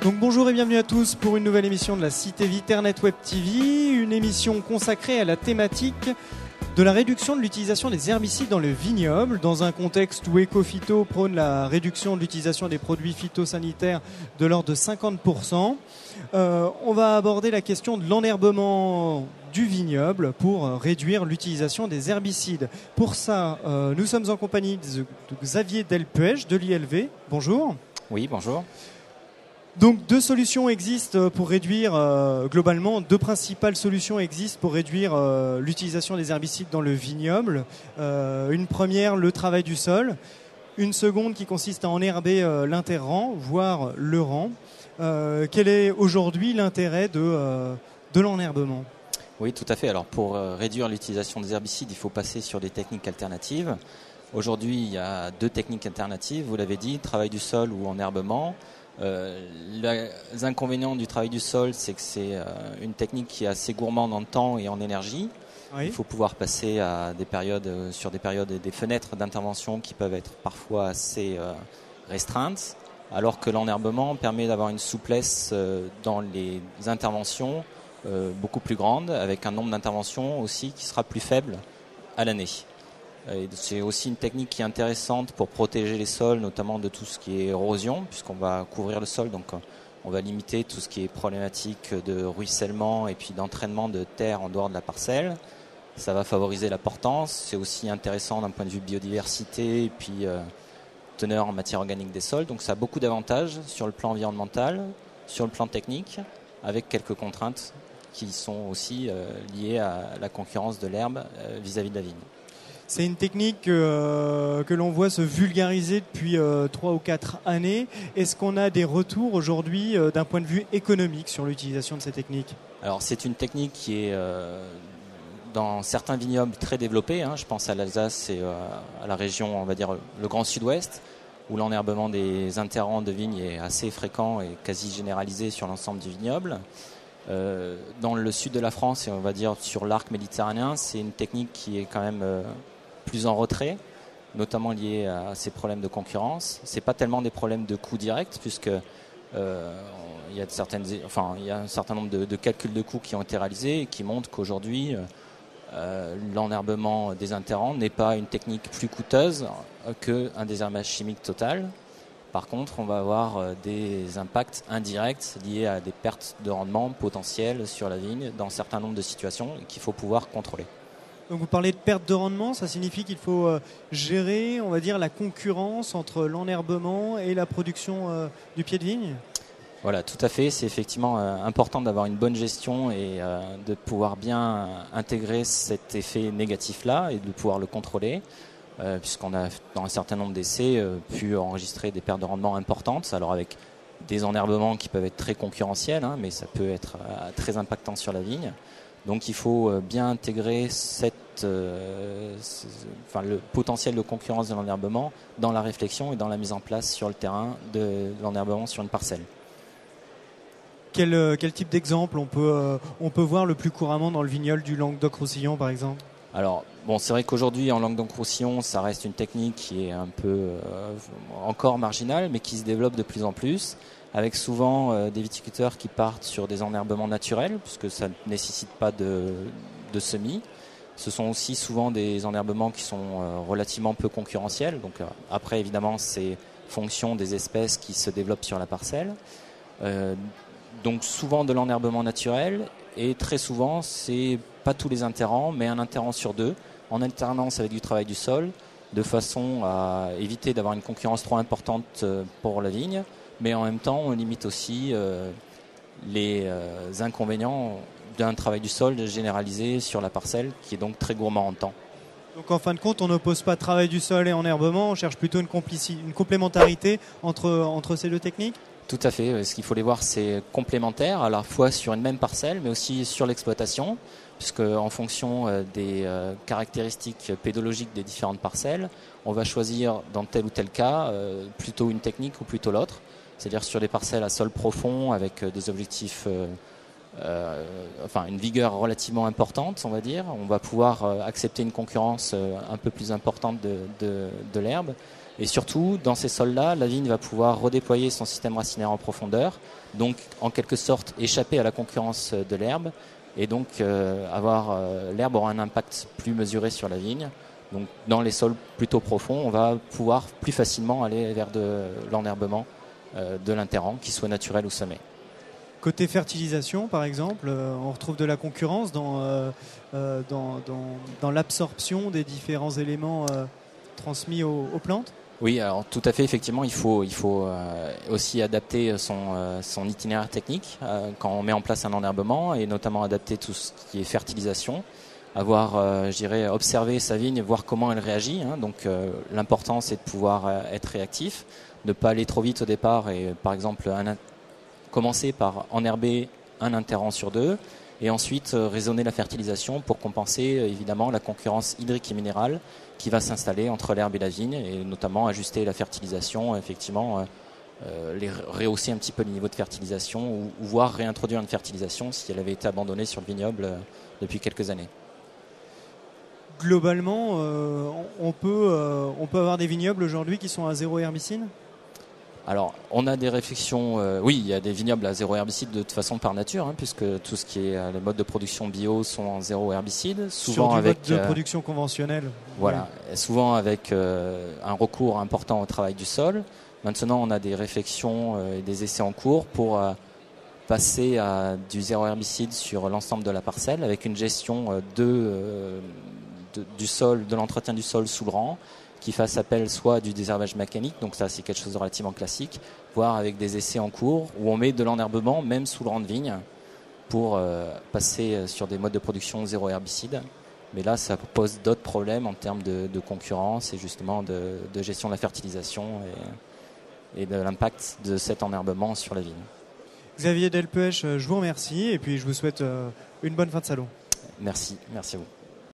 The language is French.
Donc bonjour et bienvenue à tous pour une nouvelle émission de la Cité Viternet Web TV, une émission consacrée à la thématique de la réduction de l'utilisation des herbicides dans le vignoble, dans un contexte où Ecophyto prône la réduction de l'utilisation des produits phytosanitaires de l'ordre de 50%. On va aborder la question de l'enherbement du vignoble pour réduire l'utilisation des herbicides. Pour ça, nous sommes en compagnie de Xavier Delpuech de l'ILV. Bonjour. Oui, bonjour. Donc deux solutions existent pour réduire, globalement, deux principales solutions existent pour réduire l'utilisation des herbicides dans le vignoble. Une première, le travail du sol. Une seconde qui consiste à enherber l'interrang, voire le rang. Quel est aujourd'hui l'intérêt de l'enherbement ? Oui, tout à fait. Alors pour réduire l'utilisation des herbicides, il faut passer sur des techniques alternatives. Aujourd'hui, il y a deux techniques alternatives, vous l'avez dit, travail du sol ou enherbement. Les inconvénients du travail du sol, c'est que c'est une technique qui est assez gourmande en temps et en énergie. Oui. Il faut pouvoir passer à des périodes, sur des périodes et des fenêtres d'intervention qui peuvent être parfois assez restreintes, alors que l'enherbement permet d'avoir une souplesse dans les interventions beaucoup plus grande, avec un nombre d'interventions aussi qui sera plus faible à l'année. Et c'est aussi une technique qui est intéressante pour protéger les sols, notamment de tout ce qui est érosion, puisqu'on va couvrir le sol, donc on va limiter tout ce qui est problématique de ruissellement et puis d'entraînement de terre en dehors de la parcelle. Ça va favoriser la portance, c'est aussi intéressant d'un point de vue biodiversité et puis teneur en matière organique des sols. Donc ça a beaucoup d'avantages sur le plan environnemental, sur le plan technique, avec quelques contraintes qui sont aussi liées à la concurrence de l'herbe vis-à-vis de la vigne. C'est une technique que l'on voit se vulgariser depuis 3 ou 4 années. Est-ce qu'on a des retours aujourd'hui d'un point de vue économique sur l'utilisation de ces techniques ? Alors c'est une technique qui est dans certains vignobles très développée. Je pense à l'Alsace et à la région, on va dire le Grand Sud-Ouest, où l'enherbement des interrants de vignes est assez fréquent et quasi généralisé sur l'ensemble du vignoble. Dans le sud de la France et on va dire sur l'arc méditerranéen, c'est une technique qui est quand même plus en retrait, notamment lié à ces problèmes de concurrence. C'est pas tellement des problèmes de coûts directs, puisque il y a un certain nombre de calculs de coûts qui ont été réalisés et qui montrent qu'aujourd'hui l'enherbement des interrants n'est pas une technique plus coûteuse qu'un désherbage chimique total. Par contre, on va avoir des impacts indirects liés à des pertes de rendement potentielles sur la vigne dans un certain nombre de situations qu'il faut pouvoir contrôler. Donc vous parlez de perte de rendement, ça signifie qu'il faut gérer, on va dire, la concurrence entre l'enherbement et la production du pied de vigne ? Voilà, tout à fait. C'est effectivement important d'avoir une bonne gestion et de pouvoir bien intégrer cet effet négatif-là et de pouvoir le contrôler. Puisqu'on a, dans un certain nombre d'essais, pu enregistrer des pertes de rendement importantes, alors avec des enherbements qui peuvent être très concurrentiels, mais ça peut être très impactant sur la vigne. Donc il faut bien intégrer le potentiel de concurrence de l'enherbement dans la réflexion et dans la mise en place sur le terrain de l'enherbement sur une parcelle. Quel type d'exemple on peut voir le plus couramment dans le vignoble du Languedoc-Roussillon, par exemple ? Alors, c'est vrai qu'aujourd'hui, en Languedoc-Roussillon, ça reste une technique qui est un peu encore marginale, mais qui se développe de plus en plus, avec souvent des viticulteurs qui partent sur des enherbements naturels, puisque ça ne nécessite pas de semis. Ce sont aussi souvent des enherbements qui sont relativement peu concurrentiels. Donc après, évidemment, c'est fonction des espèces qui se développent sur la parcelle. Donc souvent de l'enherbement naturel, et très souvent, c'est pas tous les interrants, mais un interrant sur 2, en alternance avec du travail du sol, de façon à éviter d'avoir une concurrence trop importante pour la vigne, mais en même temps, on limite aussi les inconvénients d'un travail du sol généralisé sur la parcelle, qui est donc très gourmand en temps. Donc en fin de compte, on n'oppose pas travail du sol et enherbement, on cherche plutôt une complémentarité entre ces deux techniques ? Tout à fait. Ce qu'il faut les voir, c'est complémentaire, à la fois sur une même parcelle, mais aussi sur l'exploitation, puisque en fonction des caractéristiques pédologiques des différentes parcelles, on va choisir dans tel ou tel cas plutôt une technique ou plutôt l'autre. C'est-à-dire sur les parcelles à sol profond avec des objectifs une vigueur relativement importante, on va dire. On va pouvoir accepter une concurrence un peu plus importante de l'herbe. Et surtout, dans ces sols-là, la vigne va pouvoir redéployer son système racinaire en profondeur, donc en quelque sorte échapper à la concurrence de l'herbe, et donc l'herbe aura un impact plus mesuré sur la vigne. Donc dans les sols plutôt profonds, on va pouvoir plus facilement aller vers de l'enherbement de l'interrang, qu'il soit naturel ou semé. Côté fertilisation, par exemple, on retrouve de la concurrence dans l'absorption des différents éléments transmis aux plantes ? Oui, alors tout à fait, effectivement, il faut aussi adapter son itinéraire technique quand on met en place un enherbement, et notamment adapter tout ce qui est fertilisation, observer sa vigne et voir comment elle réagit. Donc l'important, c'est de pouvoir être réactif, ne pas aller trop vite au départ et par exemple commencer par enherber un interrang sur 2 et ensuite raisonner la fertilisation pour compenser évidemment la concurrence hydrique et minérale qui va s'installer entre l'herbe et la vigne, et notamment ajuster la fertilisation, effectivement rehausser un petit peu le niveau de fertilisation ou voire réintroduire une fertilisation si elle avait été abandonnée sur le vignoble depuis quelques années. Globalement, on peut avoir des vignobles aujourd'hui qui sont à 0 herbicide ? Alors, on a des réflexions. Oui, il y a des vignobles à 0 herbicide de toute façon par nature, puisque tout ce qui est les modes de production bio sont en 0 herbicide. Souvent sur du mode de production conventionnelle. Voilà, oui. Souvent avec un recours important au travail du sol. Maintenant, on a des réflexions et des essais en cours pour passer à du 0 herbicide sur l'ensemble de la parcelle, avec une gestion du sol, de l'entretien du sol sous le rang, qui fasse appel soit à du désherbage mécanique, donc ça c'est quelque chose de relativement classique, voire avec des essais en cours où on met de l'enherbement même sous le rang de vigne pour passer sur des modes de production 0 herbicide. Mais là ça pose d'autres problèmes en termes de concurrence et justement de gestion de la fertilisation et de l'impact de cet enherbement sur la vigne. Xavier Delpech, je vous remercie et puis je vous souhaite une bonne fin de salon. Merci à vous.